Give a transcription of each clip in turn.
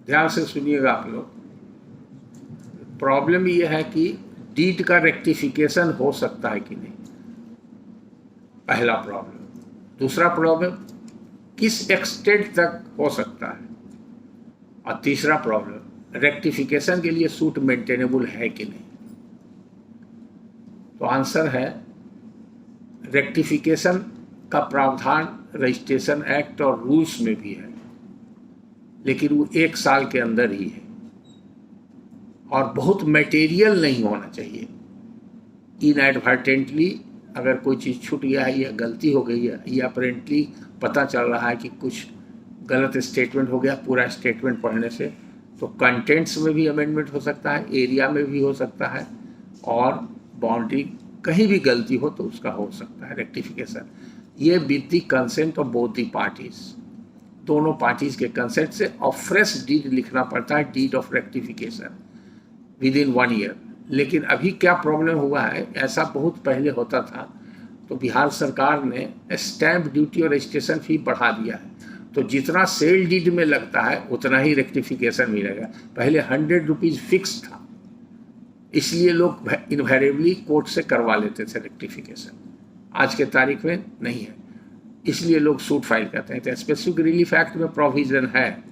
ध्यान से सुनिएगा आप लोग। प्रॉब्लम ये है कि डीड का रेक्टिफिकेशन हो सकता है कि नहीं, पहला प्रॉब्लम। दूसरा प्रॉब्लम, किस एक्सटेंट तक हो सकता है। और तीसरा प्रॉब्लम, रेक्टिफिकेशन के लिए सूट मेंटेनेबल है कि नहीं। तो आंसर है, रेक्टिफिकेशन का प्रावधान रजिस्ट्रेशन एक्ट और रूल्स में भी है, लेकिन वो 1 साल के अंदर ही है और बहुत मटेरियल नहीं होना चाहिए। इनएडवर्टेंटली अगर कोई चीज़ छूट गया है या गलती हो गई है या अपेरेंटली पता चल रहा है कि कुछ गलत स्टेटमेंट हो गया पूरा स्टेटमेंट पढ़ने से, तो कंटेंट्स में भी अमेंडमेंट हो सकता है, एरिया में भी हो सकता है, और बाउंड्री कहीं भी गलती हो तो उसका हो सकता है रेक्टिफिकेशन। ये with the consent of both the parties, दोनों पार्टीज के कंसेंट से, और फ्रेश डीड लिखना पड़ता है, deed of rectification within 1 year. लेकिन अभी क्या प्रॉब्लम हुआ है, ऐसा बहुत पहले होता था, तो बिहार सरकार ने स्टैंप ड्यूटी और रजिस्ट्रेशन फी बढ़ा दिया है, तो जितना सेल डीड में लगता है उतना ही रेक्टिफिकेशन मिलेगा। पहले 100 रुपीज़ फिक्स था, इसलिए लोग इन्वेरिएबली कोर्ट से करवा लेते थे रेक्टिफिकेशन। आज के तारीख में नहीं है, इसलिए लोग सूट फाइल करते हैं। तो स्पेसिफिक रिलीफ एक्ट में प्रोविजन है,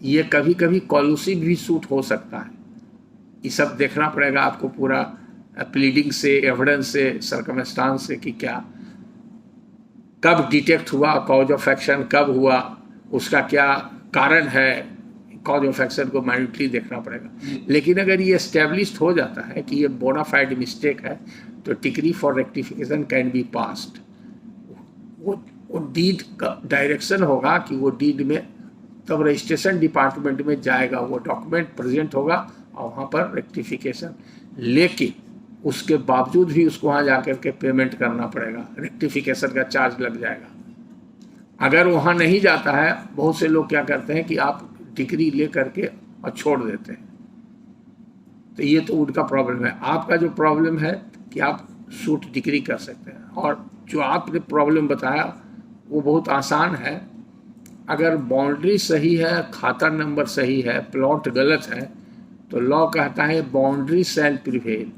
ये कभी कभी कॉलूसिव भी सूट हो सकता है। ये सब देखना पड़ेगा आपको पूरा, प्लीडिंग से, एविडेंस से, सर्कमस्टांस से, कि क्या कब डिटेक्ट हुआ, कॉज ऑफ एक्शन कब हुआ, उसका क्या कारण है, कॉज ऑफ एक्शन को माइन्यूटली देखना पड़ेगा। लेकिन अगर ये एस्टेब्लिश्ड हो जाता है कि ये बोनाफाइड मिस्टेक है, तो decree for rectification can be passed. वो डीड का डायरेक्शन होगा कि वो डीड में, तब रजिस्ट्रेशन डिपार्टमेंट में जाएगा, वो डॉक्यूमेंट प्रेजेंट होगा और वहाँ पर रेक्टिफिकेशन। लेकिन उसके बावजूद भी उसको वहाँ जाकर के पेमेंट करना पड़ेगा, रेक्टिफिकेशन का चार्ज लग जाएगा। अगर वहाँ नहीं जाता है, बहुत से लोग क्या करते हैं कि आप डिग्री ले करके और छोड़ देते हैं, तो ये तो उनका प्रॉब्लम है। आपका जो प्रॉब्लम है कि आप सूट डिग्री कर सकते हैं, और जो आपने प्रॉब्लम बताया वो बहुत आसान है। अगर बाउंड्री सही है, खाता नंबर सही है, प्लॉट गलत है, तो लॉ कहता है boundary shall prevail,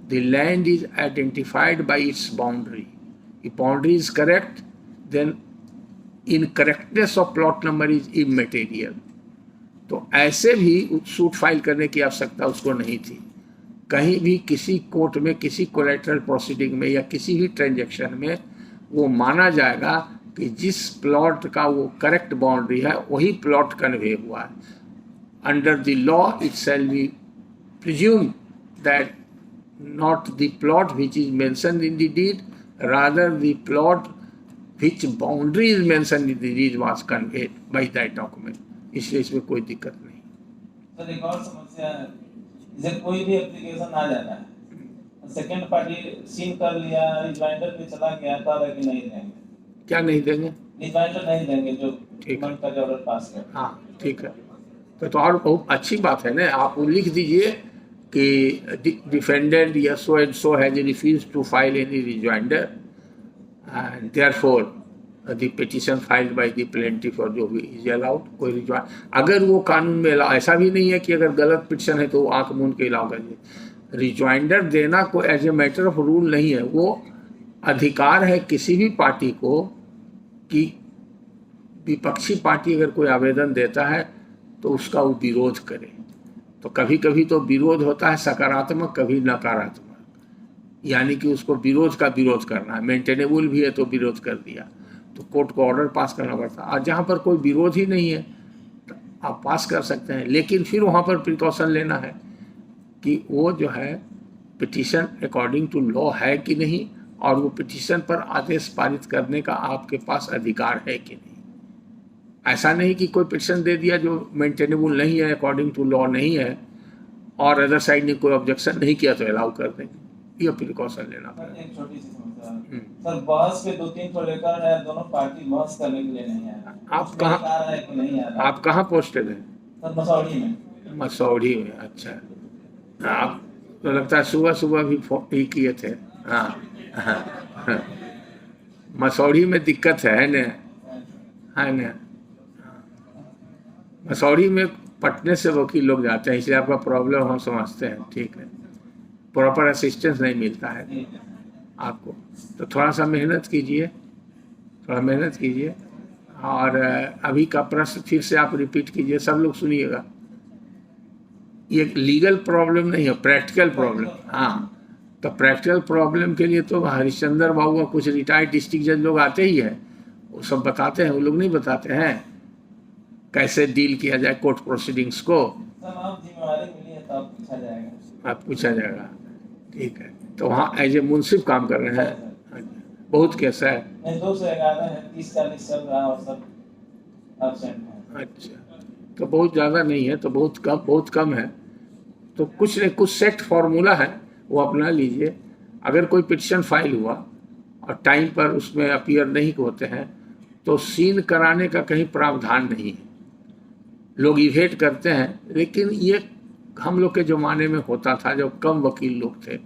the land is identified by its boundary. if boundary is correct, then incorrectness of plot number is immaterial। तो ऐसे भी सूट फाइल करने की आवश्यकता उसको नहीं थी। कहीं भी किसी कोर्ट में, किसी कोलैटरल प्रोसीडिंग में या किसी भी ट्रांजैक्शन में वो माना जाएगा कि जिस प्लॉट का वो करेक्ट बाउंड्री है वही प्लॉट कन्वे हुआ है। Under the law it shall be presume that not the plot which is mentioned in the deed, rather the plot which boundary is mentioned in the deed was conveyed by that document। इसलिए इसमें कोई दिक्कत नहीं। Sir एक और समस्या है, जैसे कोई भी एप्लीकेशन आ जाता है, सेकंड पार्टी सील कर लिया, रिजवाइंडर पे चला गया, तो है कि नहीं देंगे? क्या नहीं देंगे? रिजवाइंडर नहीं देंगे जो मन का ऑर्डर पास है। हाँ ठीक है, तो और बहुत अच्छी बात है ना। आप लिख दीजिए कि डिफेंडेंट या so and so has refused to file any rejoinder and therefore the petition filed by the plaintiff और जो भी इज अलाउड। कोई रिजॉइंड अगर वो कानून में अलाउ, ऐसा भी नहीं है कि अगर गलत पिटीशन है तो वो आंख मूंद के अलाउ करिए। रिजॉइंडर देना कोई as a matter of rule नहीं है, वो अधिकार है किसी भी पार्टी को कि विपक्षी पार्टी अगर कोई आवेदन देता है तो उसका वो विरोध करे। तो कभी कभी तो विरोध होता है सकारात्मक, कभी नकारात्मक, यानी कि उसको विरोध का विरोध करना है। मेंटेनेबल भी है तो विरोध कर दिया, तो कोर्ट को ऑर्डर पास करना पड़ता है। और जहाँ पर कोई विरोध ही नहीं है तो आप पास कर सकते हैं, लेकिन फिर वहाँ पर प्रिकॉशन लेना है कि वो जो है पिटीशन अकॉर्डिंग टू लॉ है कि नहीं, और वो पिटीशन पर आदेश पारित करने का आपके पास अधिकार है कि नहीं। ऐसा नहीं कि कोई पिटीशन दे दिया जो मेंटेनेबल नहीं है, अकॉर्डिंग टू लॉ नहीं है, और अदर साइड ने कोई ऑब्जेक्शन नहीं किया तो अलाउ कर देंगे। ये प्रिकॉशन लेना पड़ेगा। एक छोटी सी समस्या है सर, बहस पे 2-3 ठो लेकर है, दोनों पार्टी बहस करने के लिए नहीं आए। आप कहाँ आ रहा है कि नहीं आ रहा? आप कहाँ पोस्टेड हैं? सर मसौढ़ी में। मसौढ़ी में, अच्छा। आप तो लगता है सुबह सुबह भी ही किए थे। हाँ, मसौढ़ी में दिक्कत है ना, है ना। मसौरी में पटने से वकील लोग जाते हैं, इसलिए आपका प्रॉब्लम हम समझते हैं, ठीक है। प्रॉपर असिस्टेंस नहीं मिलता है आपको, तो थोड़ा सा मेहनत कीजिए, थोड़ा मेहनत कीजिए। और अभी का प्रश्न फिर से आप रिपीट कीजिए, सब लोग सुनिएगा। ये लीगल प्रॉब्लम नहीं है, प्रैक्टिकल प्रॉब्लम। हाँ, तो प्रैक्टिकल प्रॉब्लम के लिए तो हरिश्चंद्र बाबू का कुछ रिटायर्ड डिस्ट्रिक्ट जज लोग आते ही है, वो सब बताते हैं। वो लोग नहीं बताते हैं कैसे डील किया जाए कोर्ट प्रोसीडिंग्स को। सब आप जिम्मेवारी मिली है तो आप पूछा जाएगा। आप पूछा जाएगा, ठीक है। तो वहाँ एज ए मुंसिफ काम कर रहे हैं, बहुत केस है। नहीं, 2 से 11 है, 30-40 चल रहा है और सब एब्सेंट है। अच्छा, तो बहुत ज़्यादा नहीं है, तो बहुत कम है। तो कुछ नहीं, कुछ सेट फॉर्मूला है, वो अपना लीजिए। अगर कोई पिटिशन फाइल हुआ और टाइम पर उसमें अपीयर नहीं होते हैं, तो सीन कराने का कहीं प्रावधान नहीं है। लोग इवेट करते हैं, लेकिन ये हम लोग के ज़माने में होता था जब कम वकील लोग थे,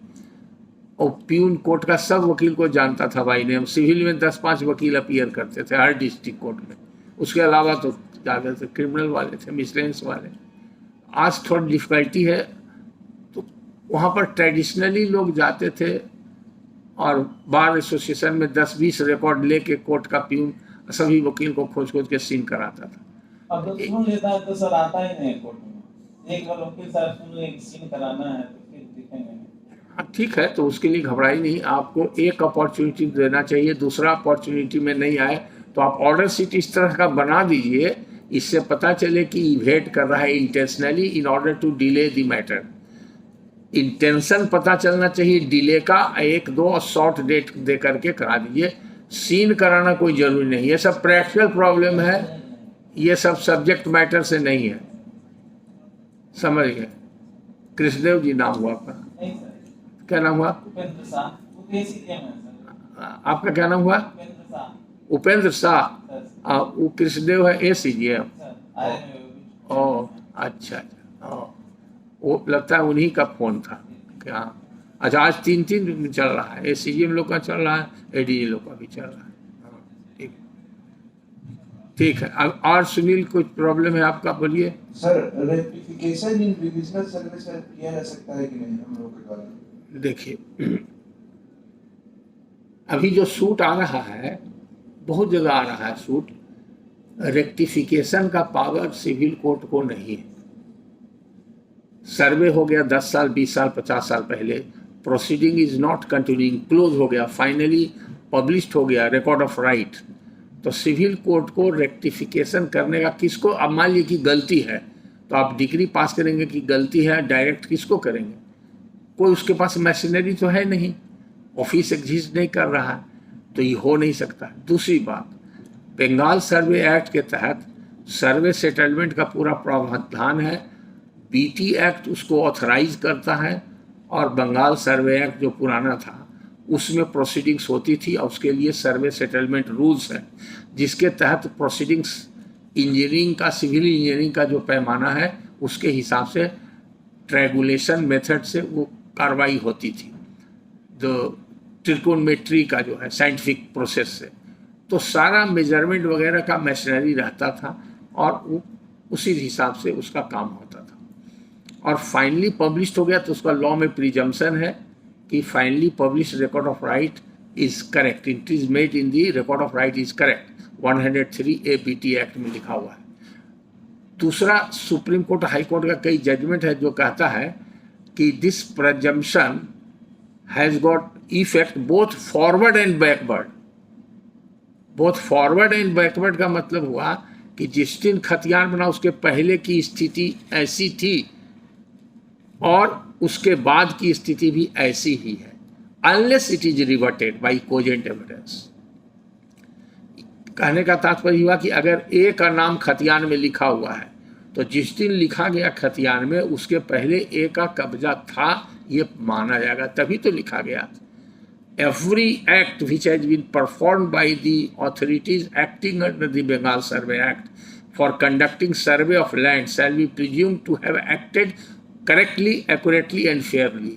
और प्यून कोर्ट का सब वकील को जानता था भाई नेम। सिविल में 10-5 वकील अपीयर करते थे हर डिस्ट्रिक्ट कोर्ट में, उसके अलावा तो ज़्यादा थे क्रिमिनल वाले थे, मिसलेंस वाले। आज थोड़ी डिफ़िकल्टी है, तो वहाँ पर ट्रेडिशनली लोग जाते थे और बार एसोसिएशन में 10-20 रिकॉर्ड लेके कोर्ट का प्यून सभी वकील को खोज खोज के सीन कराता था। अब तो सुन लेता है तो सर आता ही नहीं कोर्ट में। एक बार वकील साहब सुन ले सीन कराना है तो फिर दिखेंगे। हाँ ठीक है, तो उसके लिए घबराई नहीं, आपको एक अपॉर्चुनिटी देना चाहिए। दूसरा अपॉर्चुनिटी में नहीं आए तो आप ऑर्डर शीट इस तरह का बना दीजिए, इससे पता चले कि इवेट कर रहा है intentionally in order to delay the matter. Intention पता चलना चाहिए डिले का, 1-2 शॉर्ट डेट दे करके करा दीजिए। सीन कराना कोई जरूरी नहीं, ये सब प्रैक्टिकल प्रॉब्लम है, ये सब सब्जेक्ट मैटर से नहीं है, समझ गए। कृष्णदेव जी नाम हुआ आपका? नहीं सर, क्या नाम हुआ उपेंद्र शाह, वो PCM है सर। आपका? क्या नाम हुआ? उपेंद्र शाह उपेंद्र शाह। सर। वो कृष्णदेव है ACGM। सर आए हैं ओ अच्छा अच्छा, वो लगता है उन्हीं का फोन था क्या? अच्छा, आज 3-3 चल रहा है, ACGM लोग का चल रहा है, ADG लोग का भी चल रहा है। हाँ, ठीक ठीक है। अब और सुनील कुछ प्रॉब्लम है आपका, बोलिए। सर रेक्टिफिकेशन इन रिविजनल सर्विस किया जा सकता है कि नहीं हम लोग के द्वारा? देखिए, अभी जो सूट आ रहा है, बहुत जगह आ रहा है सूट, रेक्टिफिकेशन का पावर सिविल कोर्ट को नहीं है। सर्वे हो गया 10 साल, 20 साल, 50 साल पहले, proceeding is not continuing, close हो गया, फाइनली पब्लिश्ड हो गया, रिकॉर्ड ऑफ राइट। तो सिविल कोर्ट को रेक्टिफिकेशन करने का किसको, अब मान लीजिए कि गलती है, तो आप डिग्री पास करेंगे कि गलती है, डायरेक्ट किसको करेंगे? कोई उसके पास मशीनरी तो है नहीं, ऑफिस एग्जिस्ट नहीं कर रहा है, तो ये हो नहीं सकता। दूसरी बात, बंगाल सर्वे एक्ट के तहत सर्वे सेटलमेंट का पूरा प्रावधान है, BT एक्ट उसको ऑथराइज करता है, और बंगाल सर्वे एक्ट जो पुराना था उसमें प्रोसीडिंग्स होती थी, और उसके लिए सर्वे सेटलमेंट रूल्स हैं, जिसके तहत प्रोसीडिंग्स इंजीनियरिंग का, सिविल इंजीनियरिंग का जो पैमाना है उसके हिसाब से ट्रैगुलेशन मेथड से वो कार्रवाई होती थी, जो ट्रिकोनमेट्री का जो है साइंटिफिक प्रोसेस से। तो सारा मेजरमेंट वगैरह का मशीनरी रहता था, और वो उसी हिसाब से उसका काम होता था। और फाइनली पब्लिश्ड हो गया तो उसका लॉ में प्रिजम्पशन है कि finally published record of right is correct, it is made in the record of right is correct, 103A BT act में लिखा हुआ है। दूसरा, सुप्रीम कोर्ट, हाई कोर्ट का कई जजमेंट है जो कहता है कि this presumption has got effect both forward and backward. Both forward and backward का मतलब हुआ कि जिस दिन खतियान बना उसके पहले की स्थिति ऐसी थी और उसके बाद की स्थिति भी ऐसी ही है, unless it is reverted by cogent evidence. कहने का तात्पर्य हुआ कि अगर A का नाम खतियान में लिखा हुआ है, तो जिस दिन लिखा गया खतियान में उसके पहले A का कब्जा था, ये माना जाएगा, तभी तो लिखा गया। Every act which has been performed by the authorities acting under the Bengal Survey Act for conducting survey of land shall be presumed to have acted correctly, accurately and fairly।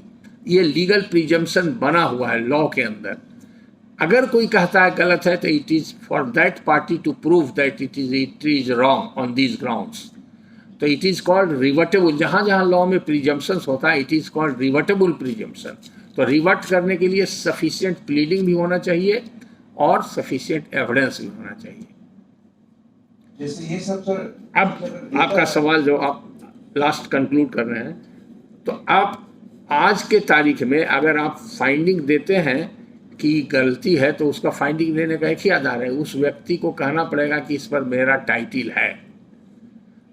ये लीगल प्रिजम्पशन बना हुआ है law के अंदर। अगर कोई कहता है गलत है, तो it is for that party to prove that it is wrong on these grounds. तो इट इज कॉल्ड रिवर्टेबल। जहाँ जहाँ लॉ में प्रिजम्पशंस होता है it is called revertible presumption. तो रिवर्ट करने के लिए सफिशिएंट प्लीडिंग भी होना चाहिए और सफिशिएंट एविडेंस भी होना चाहिए। जैसे ये सब सर, अब आपका सवाल जो आप लास्ट कंक्लूड कर रहे हैं, तो आप आज के तारीख में अगर आप फाइंडिंग देते हैं कि गलती है तो उसका फाइंडिंग देने का एक ही आधार है, उस व्यक्ति को कहना पड़ेगा कि इस पर मेरा टाइटिल है।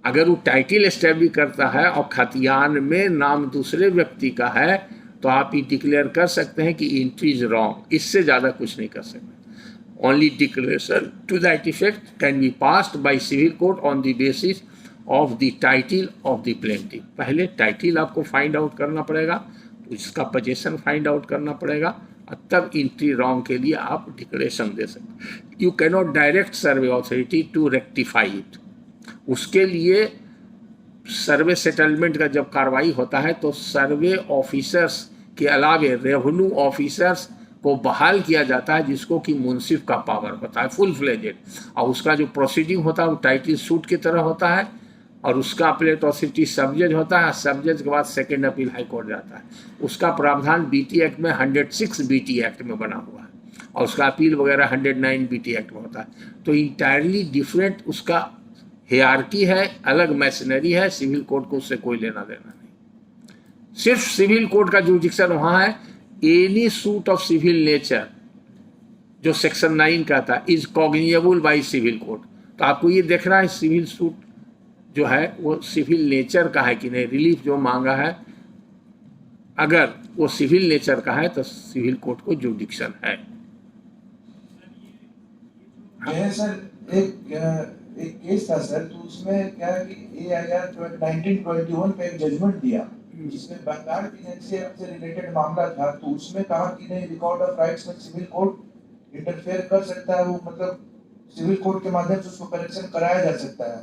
अगर वो टाइटिल एस्टैब्लिश करता है और खतियान में नाम दूसरे व्यक्ति का है तो आप ये डिक्लेयर कर सकते हैं कि एंट्री इज रॉन्ग। इससे ज़्यादा कुछ नहीं कर सकते। Only declaration to that effect can be passed by civil court on the basis of the title of the plaintiff। पहले टाइटिल आपको फाइंड आउट करना पड़ेगा, उसका पोजीशन फाइंड आउट करना पड़ेगा, और तब एंट्री रॉन्ग के लिए आप डिक्लेरेशन दे सकते हैं। You cannot direct survey authority to rectify it. उसके लिए सर्वे सेटलमेंट का जब कार्रवाई होता है तो सर्वे ऑफिसर्स के अलावे रेवेन्यू ऑफिसर्स को बहाल किया जाता है, जिसको कि मुंसिफ का पावर होता है फुल फ्लेजेड, और उसका जो प्रोसीडिंग होता है वो टाइटिल सूट की तरह होता है, और उसका अपीलेट अथॉरिटी सब जज होता है। सब जज के बाद सेकेंड अपील हाई कोर्ट जाता है। उसका प्रावधान बीटी एक्ट में 106 बीटी एक्ट में बना हुआ है, और उसका अपील वगैरह 109 बीटी एक्ट में होता है। तो इंटायरली डिफरेंट उसका हियरार्की है, अलग मैशनरी है। सिविल कोर्ट को उससे कोई लेना देना नहीं। सिर्फ सिविल कोर्ट का जुरिडिक्शन वहाँ है। Any suit of civil nature जो सेक्शन 9 का था is cognizable by civil court. तो आपको ये देखना है सिविल सूट जो है वो सिविल नेचर का है कि नहीं। रिलीफ जो मांगा है अगर वो सिविल नेचर का है तो सिविल कोर्ट को जुरिडिक्शन है। सर एक केस था सर, तो उसमें क्या है कि AIR 1921 पे एक जजमेंट दिया जिसमें बंगाल फिनेंशियल से रिलेटेड मामला था। तो उसमें कहा कि नहीं, रिकॉर्ड ऑफ राइट्स में सिविल कोर्ट इंटरफेयर कर सकता है, वो मतलब सिविल कोर्ट के माध्यम से उसको करेक्शन कराया जा सकता है।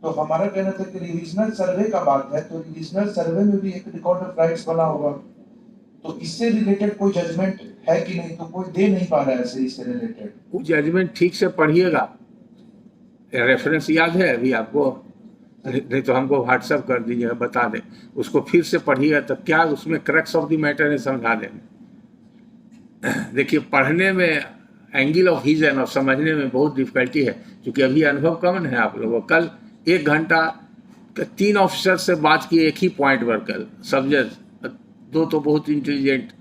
तो हमारा कहना था कि रिविजनल सर्वे का बात है, तो रिविजनल सर्वे में भी एक रिकॉर्ड ऑफ राइट्स बना होगा, तो इससे रिलेटेड कोई जजमेंट है कि नहीं? तो कोई दे नहीं पा रहा है इससे रिलेटेड। वो जजमेंट ठीक से पढ़िएगा, रेफरेंस याद है अभी आपको? नहीं तो हमको व्हाट्सअप कर दीजिएगा, बता दें। उसको फिर से पढ़िएगा तो क्या उसमें क्रक्स ऑफ द मैटर है, समझा देंगे। देखिए, पढ़ने में एंगल ऑफ रीजन और समझने में बहुत डिफिकल्टी है, क्योंकि अभी अनुभव कम है आप लोगों। कल 1 घंटा 3 ऑफिसर से बात की एक ही पॉइंट पर, कल सब जज 2 तो बहुत इंटेलिजेंट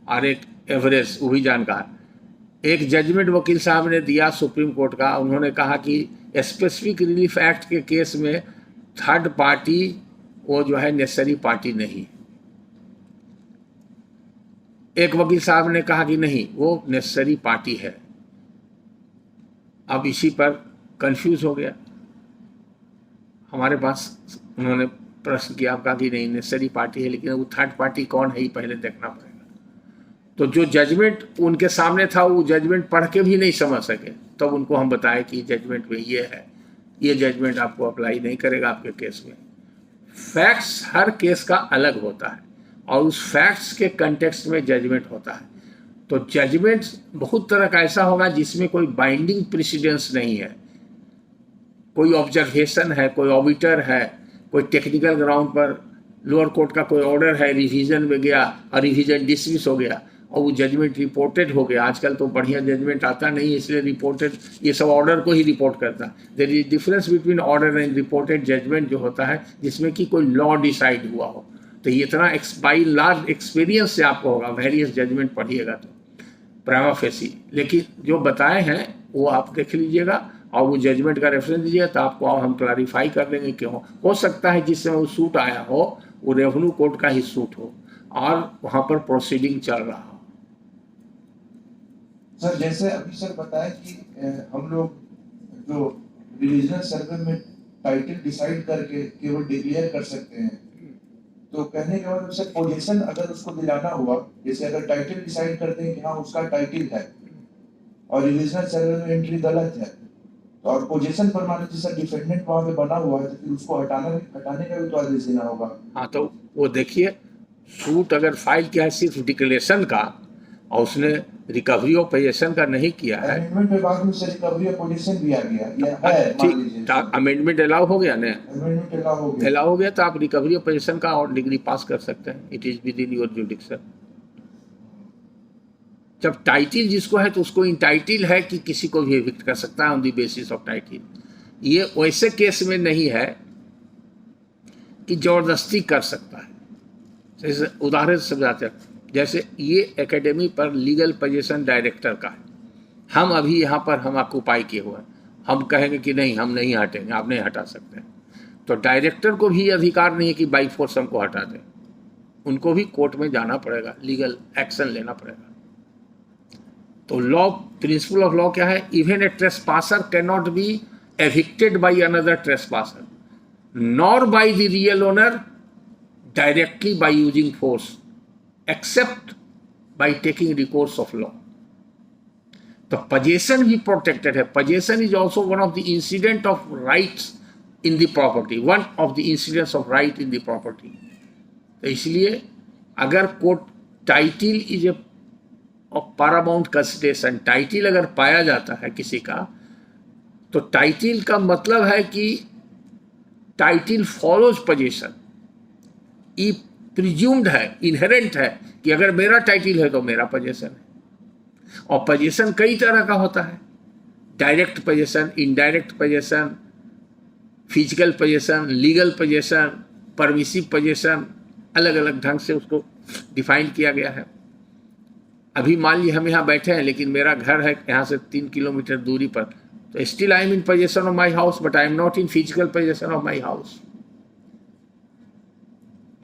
और एक एवरेज, वो भी जानकार। एक जजमेंट वकील साहब ने दिया सुप्रीम कोर्ट का, उन्होंने कहा कि स्पेसिफिक रिलीफ एक्ट के केस में थर्ड पार्टी वो जो है नेसेसरी पार्टी नहीं। एक वकील साहब ने कहा कि नहीं, वो नेसेसरी पार्टी है। अब इसी पर कंफ्यूज हो गया। हमारे पास उन्होंने प्रश्न किया, कहा कि नहीं नेसेसरी पार्टी है, लेकिन वो थर्ड पार्टी कौन है ये पहले देखना पड़ेगा। तो जो जजमेंट उनके सामने था वो जजमेंट पढ़ के भी नहीं समझ सके, तब तो उनको हम बताए कि जजमेंट में ये है, ये जजमेंट आपको अप्लाई नहीं करेगा आपके केस में। फैक्ट्स हर केस का अलग होता है और उस फैक्ट्स के कंटेक्स्ट में जजमेंट होता है। तो जजमेंट बहुत तरह का ऐसा होगा जिसमें कोई बाइंडिंग प्रेसिडेंस नहीं है, कोई ऑब्जर्वेशन है, कोई ऑबिटर है, कोई टेक्निकल ग्राउंड पर लोअर कोर्ट का कोई ऑर्डर है, रिवीजन में गया और रिवीजन डिसमिस हो गया और वो जजमेंट रिपोर्टेड हो गया। आजकल तो बढ़िया जजमेंट आता नहीं, इसलिए रिपोर्टेड, ये सब ऑर्डर को ही रिपोर्ट करता है। There is difference between order and reported judgement जो होता है, जिसमें कि कोई लॉ डिसाइड हुआ हो। तो ये इतना बाई लार्ज एक्सपीरियंस से आपको होगा, वेरियस जजमेंट पढ़िएगा तो प्राइमा फेसी। लेकिन जो बताए हैं वो आप देख लीजिएगा और वो जजमेंट का रेफरेंस दीजिएगा, तो आपको हम क्लैरिफाई कर देंगे क्यों। हो सकता है जिस समय वो सूट आया हो वो रेवेन्यू कोर्ट का ही सूट हो और वहाँ पर प्रोसीडिंग चल रहा हो। सर जैसे अभी सर बताया कि हम लोग जो रिलीजनल सर्वे में टाइटल डिसाइड करके केवल डिक्लेयर कर सकते हैं, तो कहने के बाद सर पोजीशन अगर उसको दिलाना हुआ, जैसे अगर टाइटल डिसाइड करते हैं कि हाँ उसका टाइटल है और रिलीजनल सर्वे में एंट्री गलत है, तो और पोजीशन पर मान लीजिए सर डिफेंडेंट वहाँ पे बना हुआ है, तो फिर उसको हटाने का भी तो आदेश देना होगा। हाँ, तो वो देखिए, सूट अगर फाइल किया है सिर्फ डिक्लेरेशन का और उसने रिकवरी ऑफ पोजीशन का नहीं किया है। अमेंडमेंट पे बाद में से रिकवरी ऑफ पोजीशन भी आ गया, या है मान लीजिए ठीक, अमेंडमेंट अलाउ हो गया ना, अमेंडमेंट अलाउ हो गया। अलाउ हो गया तो आप रिकवरी ऑफ पोजीशन का और डिग्री पास कर सकते हैं। It is with in your जुडिक्शन। जब टाइटिल जिसको है तो उसको इंटाइटिल है कि किसी को भी एविक्ट कर सकता है on the basis of title. ये वैसे केस में नहीं है कि जबरदस्ती कर सकता है। जैसे उदाहरण से समझाते हैं, जैसे ये एकेडमी पर लीगल पोजीशन डायरेक्टर का है, हम अभी यहाँ पर हम ऑक्यूपाई किए हुए हैं, हम कहेंगे कि नहीं हम नहीं हटेंगे, आप नहीं हटा सकते हैं, तो डायरेक्टर को भी अधिकार नहीं है कि बाई फोर्स हमको हटा दें। उनको भी कोर्ट में जाना पड़ेगा, लीगल एक्शन लेना पड़ेगा। तो लॉ, प्रिंसिपल ऑफ लॉ क्या है? Even a trespasser can not be evicted by another trespasser nor by the real owner directly by using force except by taking recourse of law. तो possession भी protected है। Possession is also one of the incident of rights in the property, one of the incidents of right in the property. तो इसलिए अगर court title is a of paramount consideration, title अगर पाया जाता है किसी का, तो टाइटिल का मतलब है कि टाइटिल फॉलोज पोजीशन। ये प्रिज्यूम्ड है, इनहेरेंट है कि अगर मेरा टाइटिल है तो मेरा पोजीशन है। और पोजीशन कई तरह का होता है, direct position, indirect position, physical position, legal position, permissive position, अलग अलग ढंग से उसको डिफाइन किया गया है। अभी मान लीजिए हम यहाँ बैठे हैं, लेकिन मेरा घर है यहाँ से 3 किलोमीटर दूरी पर, तो still I am in position of my house, but I am not in physical position of my house.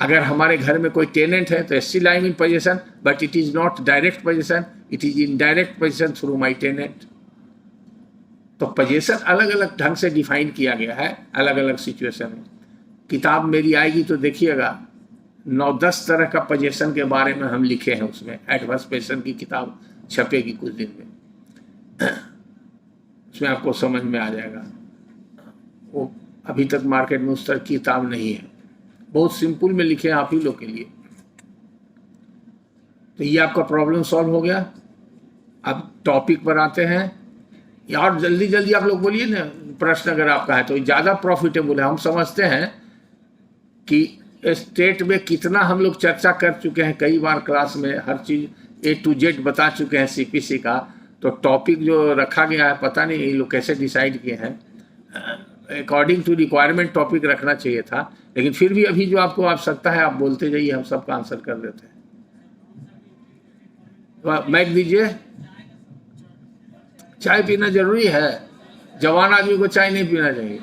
अगर हमारे घर में कोई टेनेंट है तो still I am in position, but it is not direct position, it is indirect position through my tenant. तो position अलग अलग ढंग से डिफाइन किया गया है अलग अलग सिचुएशन में। किताब मेरी आएगी तो देखिएगा 9-10 तरह का पोजीशन के बारे में हम लिखे हैं उसमें। एडवर्स पोजीशन की किताब छपेगी कुछ दिन में, उसमें आपको समझ में आ जाएगा। वो अभी तक मार्केट में उस तरह की किताब नहीं है, बहुत सिंपल में लिखे हैं आप ही लोग के लिए। तो ये आपका प्रॉब्लम सॉल्व हो गया। अब टॉपिक पर आते हैं यार, जल्दी जल्दी आप लोग बोलिए ना, प्रश्न अगर आपका है तो। ज़्यादा प्रॉफिटेबल है। हम समझते हैं कि स्टेट में कितना हम लोग चर्चा कर चुके हैं कई बार क्लास में, हर चीज़ A to Z बता चुके हैं CPC का। तो टॉपिक जो रखा गया है पता नहीं ये लोग कैसे डिसाइड किए हैं। अकॉर्डिंग टू रिक्वायरमेंट टॉपिक रखना चाहिए था, लेकिन फिर भी अभी जो आपको आवश्यकता है आप बोलते जाइए, हम सबका आंसर कर देते हैं। तो माइक दीजिए। चाय पीना जरूरी है, जवान आदमी को चाय नहीं पीना चाहिए।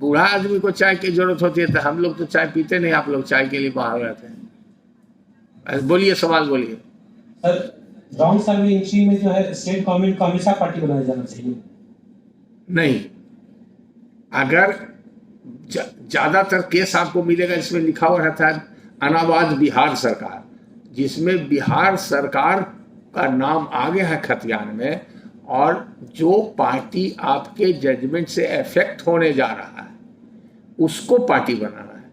बूढ़ा आदमी को चाय की जरूरत होती है, तो हम लोग तो चाय पीते नहीं, आप लोग चाय के लिए बाहर रहते हैं। बोलिए, सवाल बोलिए। सर, रॉन्ग सर्वे एंट्री में जो है स्टेट गवर्नमेंट को हमेशा पार्टी बनाया जाना चाहिए? नहीं, अगर ज्यादातर केस आपको मिलेगा इसमें लिखा हुआ रहता है अनाबाद बिहार सरकार, जिसमें बिहार सरकार का नाम आ गया है खतियान में, और जो पार्टी आपके जजमेंट से अफेक्ट होने जा रहा है उसको पार्टी बनाना है।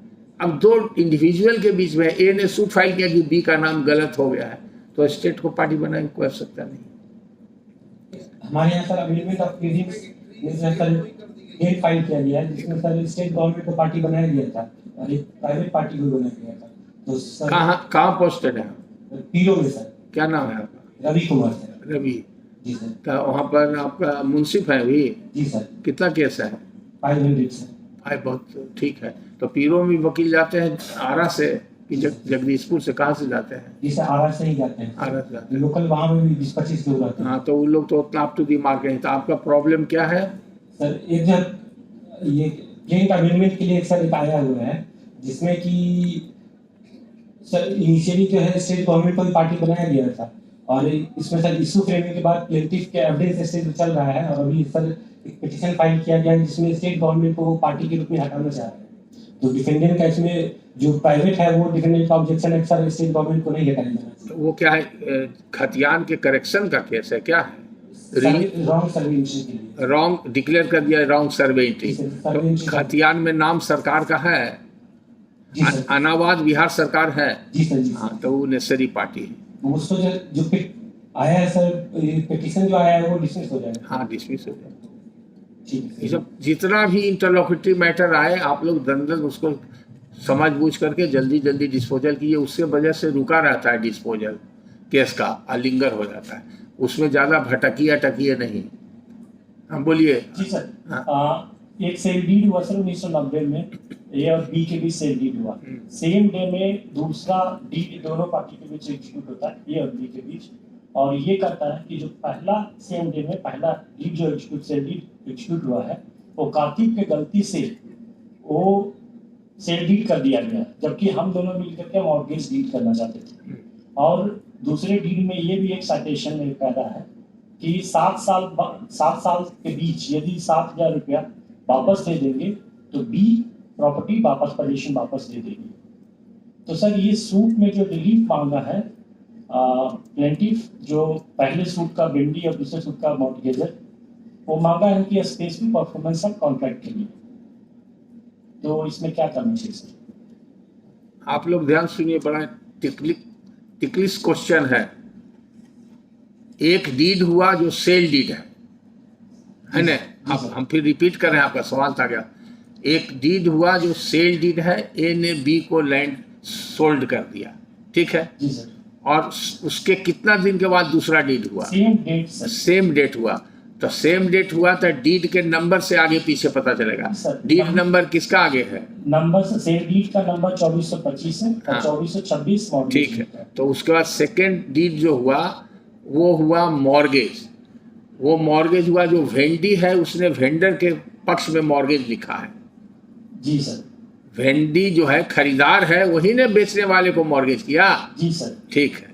अब 2 इंडिविजुअल के बीच में A ने सूट फाइल किया कि B का नाम गलत हो गया है, तो स्टेट को पार्टी बनाने की कोई आवश्यकता नहीं। हमारे यहाँ सर अमेंडमेंट ऑफ प्रीलिम्स में सर डेट फाइल किया गया है, जिसमें सर स्टेट गवर्नमेंट को पार्टी बनाया गया था और एक प्राइवेट पार्टी को बनाया गया था। तो सर कहाँ पोस्टेड है? पीरो में सर। क्या नाम है आपका? रवि कुमार सर। रवि जी सर। का वहाँ पर आपका मुंसिफ है अभी? जी सर। कितना केस है? 500 सर। बहुत ठीक है। तो पीरो में वकील जाते हैं आरा से कि जगदीशपुर से? कहाँ से जाते हैं? जी सर, आरा से ही जाते हैं। आरा से जाते हैं। लोकल वहाँ में भी 20-25 लोग आते हैं। हाँ, तो उन लोग तो उतना अप टू दी मार्क नहीं। तो आपका प्रॉब्लम क्या है? सर एक जब ये प्लेन का अमेंडमेंट के लिए एक आया हुआ है, जिसमें कि सर इनिशियली जो है स्टेट गवर्नमेंट को भी पार्टी बनाया गया था, और इसमें सर इशू फ्रेमिंग के बाद प्लेंटिफ के एविडेंस स्टेज चल रहा है, और अभी सर एक पिटीशन फाइल किया गया है जिसमें स्टेट गवर्नमेंट को वो पार्टी के रूप में हटाना चाह रहे हैं। तो डिफेंडेंट का इसमें जो प्राइवेट है वो डिफेंडेंट का ऑब्जेक्शन है सर स्टेट गवर्नमेंट को नहीं हटाया जाना। तो वो क्या है, खतियान के करेक्शन का केस है क्या है? रॉन्ग सर्वे एंट्री के लिए रॉन्ग डिक्लेयर कर दिया, रॉन्ग सर्वे एंट्री। तो खतियान में नाम सरकार का है, अनाबाद बिहार सरकार है। जी सर। जी हाँ, तो वो नेसेसरी पार्टी है। उसको जो आया है सर, पिटीशन जो आया है वो डिसमिस हो जाएगा। हाँ, डिसमिस हो जाए। ठीक ये है। सब जितना भी इंटरलॉक्यूटरी मैटर आए, आप लोग दन उसको समझ बूझ करके जल्दी जल्दी डिस्पोजल कीजिए। उससे वजह से रुका रहता है डिस्पोजल केस का, अलिंगर हो जाता है, उसमें ज़्यादा भटकिए नहीं। हम बोलिए। जी सर। हाँ। एक सेल डीड हुआ सर 1990 में, ए और बी के बीच सेल डीड हुआ। सेम डे में दूसरा डीड दोनों पार्टी के बीच एग्जीक्यूट होता है, ए और बी के बीच, और ये कहता है कि जो पहला सेम डे में पहला डीड जो सेल डीड एग्जीक्यूट हुआ है वो कार्तिक के गलती से वो सेल डीड कर दिया गया, जबकि हम दोनों मिलकर के मॉर्गेज डीड करना चाहते थे। और दूसरे डीड में ये भी एक साइटेशन में पैदा है कि 7 साल के बीच यदि 7,000 रुपया वापस दे देंगे तो बी प्रॉपर्टी वापस, पोजीशन वापस दे देगी। तो सर ये सूट में जो रिलीफ मांगा है प्लेंटिफ, जो पहले सूट का बेंडी और दूसरे सूट का मॉर्गेजर, वो मांगा है कि स्पेसिफिक परफॉर्मेंस ऑफ कॉन्ट्रैक्ट के लिए। तो इसमें क्या करना चाहिए सर? आप लोग ध्यान सुनिए, बड़ा टिकलिश क्वेश्चन है। एक डीड हुआ जो सेल डीड है ना? हम फिर रिपीट कर रहे हैं, आपका सवाल था क्या? एक डीड हुआ जो सेल डीड है, ए ने बी को लैंड सोल्ड कर दिया, ठीक है? जी सर। और उसके कितना दिन के बाद दूसरा डीड हुआ? Same date sir. Same date हुआ। तो सेम डेट हुआ तो डीड के नंबर से आगे पीछे पता चलेगा। डीड नंबर किसका आगे है? नंबर सेल डीड का नंबर 2425 है और हाँ। 2426 ठीक है। तो उसके बाद सेकेंड डीड जो हुआ वो हुआ मॉर्गेज। वो मॉर्गेज हुआ जो वेंडी है, उसने वेंडर के पक्ष में मॉर्गेज लिखा है। जी सर। वेंडी जो है खरीदार है, वही ने बेचने वाले को मॉर्गेज किया। जी सर। ठीक है।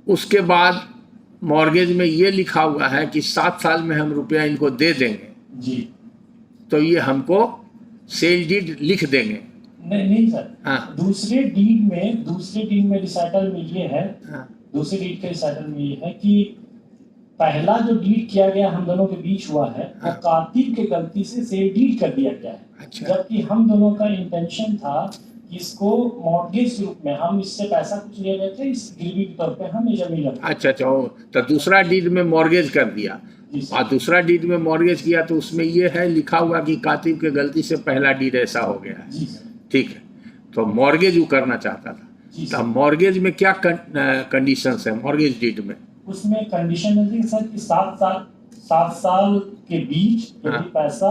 उसके बाद मॉर्गेज में ये लिखा हुआ है कि 7 साल में हम रुपया इनको दे देंगे। जी। तो ये हमको सेल डीड लिख देंगे। नहीं सर। हाँ। दूसरे डीड में रिसाइटल में ये है, हाँ। दूसरे डीड के रिसाइटल में ये है कि पहला जो डीड किया गया हम दोनों के बीच हुआ है वो कार्तिक के गलती से सेल डीड कर दिया गया है। अच्छा। जबकि हम दोनों का इंटेंशन था कि इसको मॉर्गेज रूप में हम इससे पैसा कुछ ले रहे थे, इस गिरवी के तौर पे हम ये जमीन रखते। अच्छा। तो दूसरा डीड में मॉर्गेज कर दिया, और दूसरा डीड में मॉर्गेज किया तो उसमें ये है लिखा हुआ कि कातिब के गलती से पहला डीड ऐसा हो गया है। जी सर। ठीक है। तो मॉर्गेज वो करना चाहता था। तो मॉर्गेज में क्या कंडीशंस है मॉर्गेज डीड में? उसमें कंडीशन है सर कि 7 साल के बीच यदि पैसा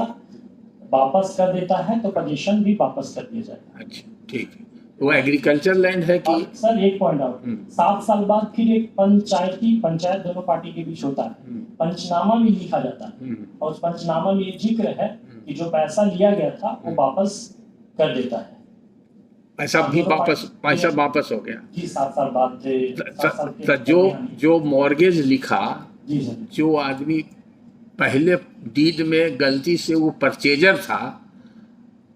वापस कर देता है तो पोजीशन भी वापस कर दिया जाएगा। अच्छा, ठीक है। वो एग्रीकल्चर लैंड है कि? सर एक पॉइंट आउट, 7 साल बाद फिर एक पंचायत दोनों पार्टी के बीच होता है, पंचनामा भी लिखा जाता है, और उस पंचनामा में ये जिक्र है कि जो पैसा लिया गया था वो वापस कर देता है। पैसा वापस हो गया जी। 7 साल बाद जो मॉर्गेज लिखा, जी सर, जो आदमी पहले डीड में गलती से वो परचेजर था,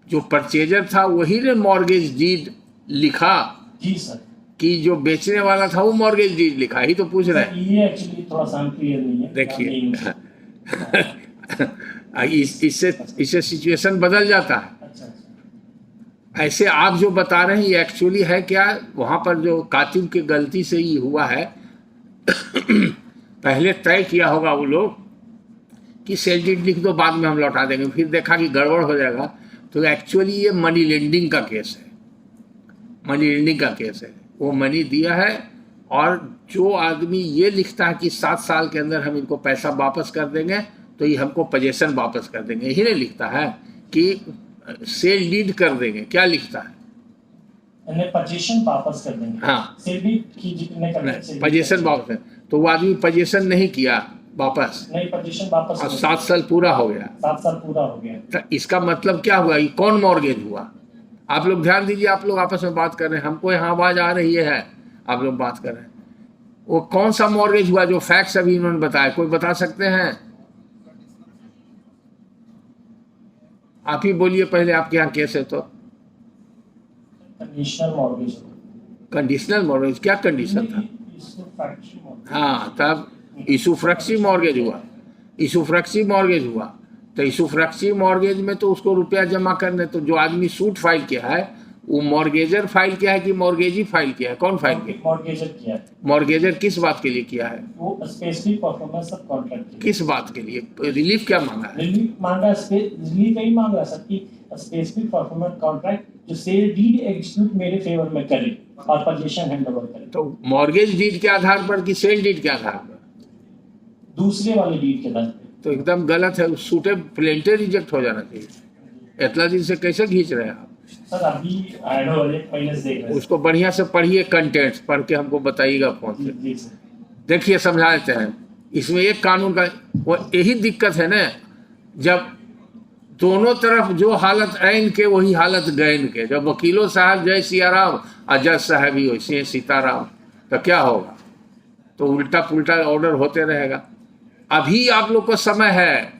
जो परचेजर था वही ने मॉर्गेज डीड लिखा। जी सर। कि जो बेचने वाला था वो मॉर्गेज डीड लिखा, ही तो पूछ रहे हैं। ये एक्चुअली थोड़ा सा क्लियर नहीं है। देखिए इससे सिचुएशन बदल जाता है। ऐसे आप जो बता रहे हैं ये एक्चुअली है क्या? वहाँ पर जो कातिब की गलती से ही हुआ है पहले तय किया होगा वो लोग कि सेल डीड लिख दो, बाद में हम लौटा देंगे, फिर देखा कि गड़बड़ हो जाएगा। तो एक्चुअली ये मनी लेंडिंग का केस है, मनी लेंडिंग का केस है। वो मनी दिया है और जो आदमी ये लिखता है कि 7 साल के अंदर हम इनको पैसा वापस कर देंगे तो ये हमको पोजीशन वापस कर देंगे, यही नहीं लिखता है कि सेल डीड कर देंगे। क्या लिखता है? पोजीशन वापस कर देंगे। हाँ, सेल डीड की जितने पोजीशन वापस। तो वो आदमी पोजीशन नहीं किया वापस, नहीं पोजीशन वापस, और 7 साल पूरा हो गया। 7 साल पूरा हो गया। तो इसका मतलब क्या हुआ? ये कौन मॉर्गेज हुआ? आप लोग ध्यान दीजिए, आप लोग आपस में बात कर रहे हैं, हमको यहाँ आवाज आ रही है, आप लोग बात कर रहे हैं। वो कौन सा मॉर्गेज हुआ जो फैक्ट्स अभी इन्होंने बताया? कोई बता सकते हैं? आप ही बोलिए पहले, आपके यहाँ केस है तो। Conditional mortgage. कंडीशनल मॉर्गेज क्या कंडीशन था? हाँ, तब इशूफ्रक्सी मॉर्गेज हुआ। इशूफ्रक्सी मॉर्गेज हुआ तो इशूफ्रक्सी मॉर्गेज में तो उसको रुपया जमा करने, तो जो आदमी सूट फाइल किया है वो मॉर्गेजर फाइल किया है कि मॉर्गेजी फाइल किया है? कौन फाइल किया? मॉर्गेजर किया है। मॉर्गेजर किस बात के लिए किया है? वो स्पेसिफिक परफॉर्मेंस ऑफ कॉन्ट्रैक्ट किस बात के लिए? रिलीफ क्या मांगा है? रिलीफ मांगा, रिलीफ नहीं मांगा सर कि स्पेसिफिक परफॉर्मेंस कॉन्ट्रैक्ट जो सेल डीड एग्जीक्यूट मेरे फेवर में करे और पोजीशन हैंडओवर करे। तो मॉर्गेज डीड के आधार पर कि सेल डीड के आधार पर? दूसरे वाले डीड के आधार पे। तो एकदम गलत है, सूटे प्लेंटे रिजेक्ट हो जाना चाहिए। इतना दिन से कैसे खींच रहे हैं आप? सर अभी आई नो एक महीने से देख रहे हैं। उसको बढ़िया से पढ़िए, कंटेंट्स पढ़ के हमको बताइएगा फोन से। जी सर। देखिए समझा देते हैं। इसमें एक कानून का वो यही दिक्कत है ना, जब दोनों तरफ जो हालत ऐन के वही हालत गैन के, जब वकीलों साहब जय सियाराम और जज साहब ही वैसे सीताराम, तो क्या होगा? तो उल्टा पुल्टा ऑर्डर होते रहेगा। अभी आप लोग को समय है,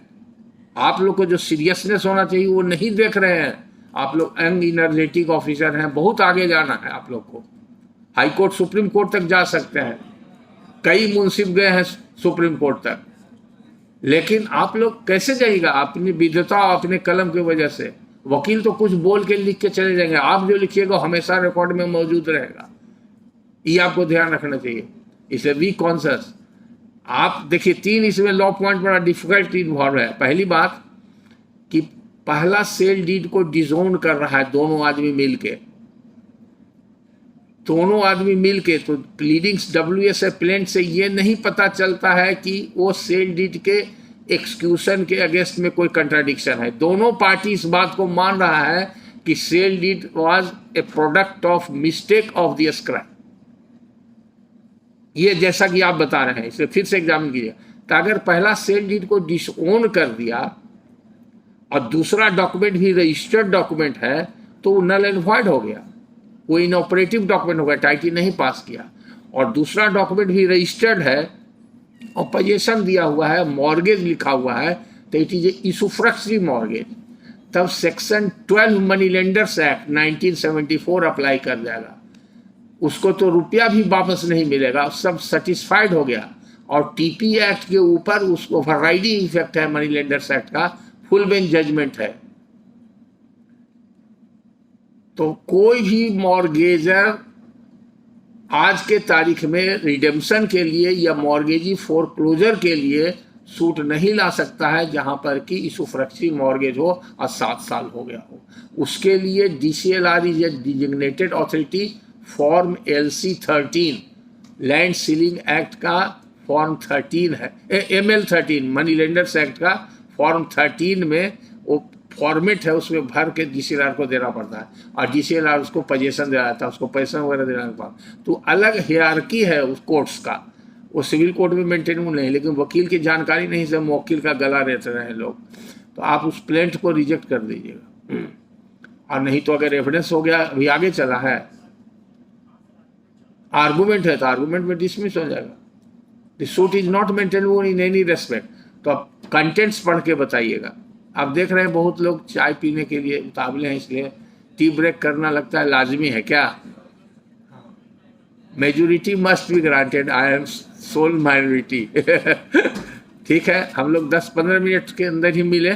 आप लोग को जो सीरियसनेस होना चाहिए वो नहीं देख रहे हैं। आप लोग यंग इनर्जेटिक ऑफिसर हैं, बहुत आगे जाना है आप लोग को। हाई कोर्ट सुप्रीम कोर्ट तक जा सकते हैं, कई मुंसिफ गए हैं सुप्रीम कोर्ट तक, लेकिन आप लोग कैसे जाइएगा? अपनी विद्वता अपने कलम की वजह से। वकील तो कुछ बोल के लिख के चले जाएंगे, आप जो लिखिएगा हमेशा रिकॉर्ड में मौजूद रहेगा, ये आपको ध्यान रखना चाहिए। इसलिए बी कॉन्शियस। आप देखिए 3 इसमें लॉ पॉइंट बड़ा डिफिकल्ट इन्वॉल्व है। पहली बात कि पहला सेल डीड को डिसोन कर रहा है दोनों आदमी मिलके, तो प्लीडिंग्स WS प्लेंट से ये नहीं पता चलता है कि वो सेल डीड के एक्सक्यूशन के अगेंस्ट में कोई कंट्राडिक्शन है। दोनों पार्टी इस बात को मान रहा है कि sale deed was a product of mistake of the scribe. ये जैसा कि आप बता रहे हैं, इसे फिर से एग्जामिन कीजिए। तो अगर पहला सेल डीड को डिसओन कर दिया और दूसरा डॉक्यूमेंट भी रजिस्टर्ड डॉक्यूमेंट है, तो वो नल एंड वॉइड हो गया, वो इनऑपरेटिव डॉक्यूमेंट हो गया, टाइटी नहीं पास किया। और दूसरा डॉक्यूमेंट भी रजिस्टर्ड है और पोजीशन दिया हुआ है, मॉर्गेज लिखा हुआ है, तो इट इज यूसुफ्रक्टरी मॉर्गेज। तब section 12 money lenders act 1974 apply कर जाएगा। उसको तो रुपया भी वापस नहीं मिलेगा, सब सेटिस्फाइड हो गया। और TP एक्ट के ऊपर उसको ओवरराइडिंग इफेक्ट है मनी लेंडर्स एक्ट का, फुल बेंच जजमेंट है। तो कोई भी मॉर्गेजर आज के तारीख में रिडेम्पशन के लिए या मॉर्गेजी फोरक्लोजर के लिए सूट नहीं ला सकता है जहां पर कि यूसुफ्रक्टरी मॉर्गेज हो और 7 साल हो गया हो। उसके लिए DCLR is a designated authority. Form LC 13 land ceiling act का फॉर्म 13 है, ML 13 मनी लेंडर्स एक्ट का फॉर्म 13 में वो फॉर्मेट है, उसमें भर के DCLR को देना पड़ता है और DCLR उसको पोजीशन दे रहा था, उसको पैसा वगैरह देना पड़ता। तो अलग हियरार्की है उस कोर्ट्स का, वो सिविल कोर्ट में मेंटेनेबल नहीं, लेकिन वकील की जानकारी नहीं से वकील का गला रहते रहे लोग, तो आप उस प्लेंट को रिजेक्ट कर दीजिएगा। और नहीं तो अगर एविडेंस हो गया, अभी आगे चला है, आर्गूमेंट है तो आर्गूमेंट में डिसमिस हो जाएगा। The suit is not maintainable in any respect. तो आप कंटेंट्स पढ़ के बताइएगा। आप देख रहे हैं बहुत लोग चाय पीने के लिए उतावले हैं, इसलिए टी ब्रेक करना लगता है लाजमी है क्या? Majority must be granted, I am sole minority. ठीक है, हम लोग 10-15 मिनट के अंदर ही मिले।